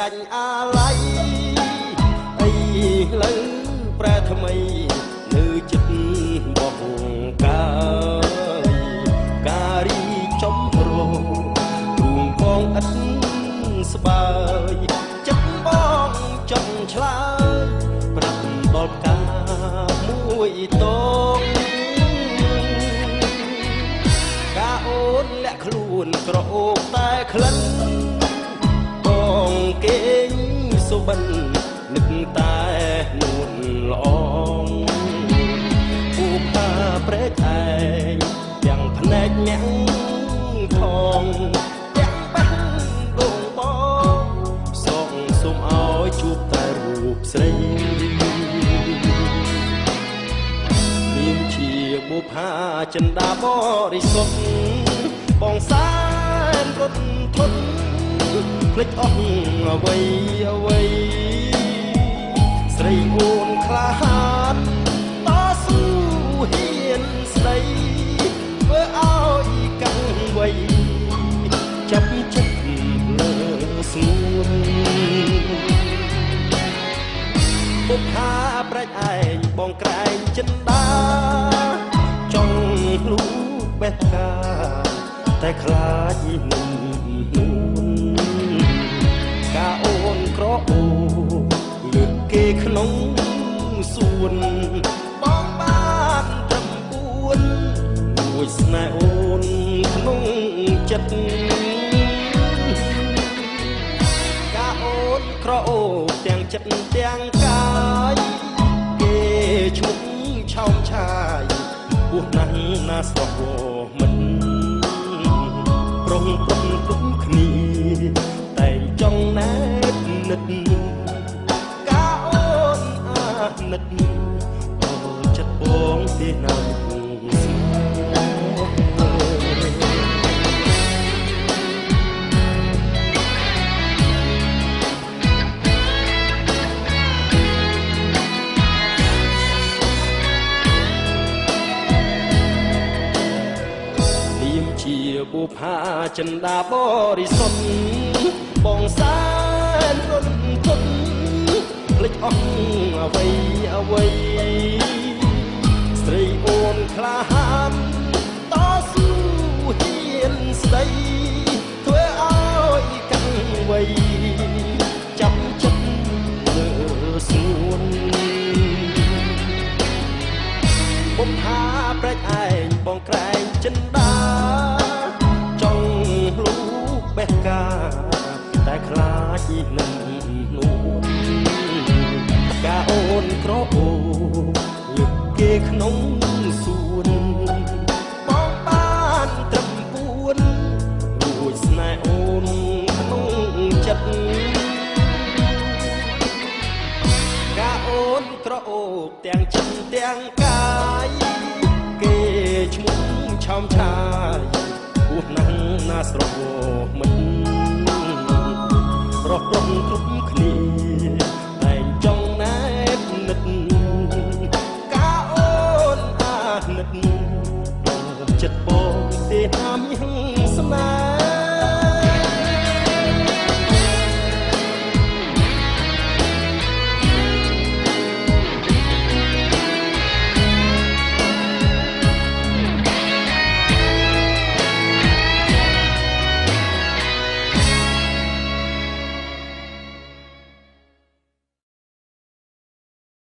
ដាច់អាឡ័យអីលើប្រែថ្មីនៅចិត្តបងកាយការីចំរងរួងបងឥតស្បើយចិត្តបងចង់ឆ្លើយប្រាប់ដល់កាមួយតងកាអូនលាក់ខ្លួនក្រអូបតែក្លិនបងគេងសុបិននឹកតែនួនល្អងពូផាព្រែកឯងទាំងភ្នែកញាំងផងទាំងបាំងដងបងសងសុំឲ្យជួបតែរូបស្រីមានជាបុផាចិន្តាបរិសុទ្ធបងសែនរត់ធន់ភ្លេចអស់អ្វីអ្វីស្រីអូនក្លាហានតស៊ូហ៊ានស្ដីធ្វើឲ្យកាំងវ័យចាប់ចិត្តលើស្ងួនបុកខាប្រាច់ឯងបងក្រែងចិន្តាចង់លូបេះកាតែខ្លាចនឹងនួនកាអូនក្រអូលើកគេក្នុងសួនបងបានត្រឹម4មួយស្នេហ៍អូនក្នុងចិត្តកាអូនក្រអូទាំងចិត្តទាំងកាយគេឈ្មោះឆោមឆាយពោះណាស់ណាស្រស់មិនប្រុងប្រំគ្រប់គ្នាតែចង់ណែតនិតកាអូនអាណិតអូចិត្តបងទេណាជាបុផាចិន្តាបរិសុទ្ធបងសែនរត់ធន់ភ្លេចអស់អ្វីអ្វីស្រីអូនក្លាហានតស៊ូហ៊ានស្ដីធ្វើឲ្យកាំងវ័យចាប់ចិត្តលើស្ងួនបុផាប្រាច់ឯងបងក្រែងចិន្តាចង់លូបេះកាតែខ្លាចនឹងនួនកាអូនក្រអូលើកគេក្នុងសួនបងបានត្រឹម4រួចស្នេហ៍អូនក្នុងចិត្តកាអូនក្រអូទាំងចិត្តទាំងកាយគេឈ្មោះឆោមឆាយពោះណាស់ណាស្រស់មិនប្រព្រឹត្តគ្រប់គ្នាតែចង់ណែតនិតកាអូនអាណិតចិត្តបងទេណាម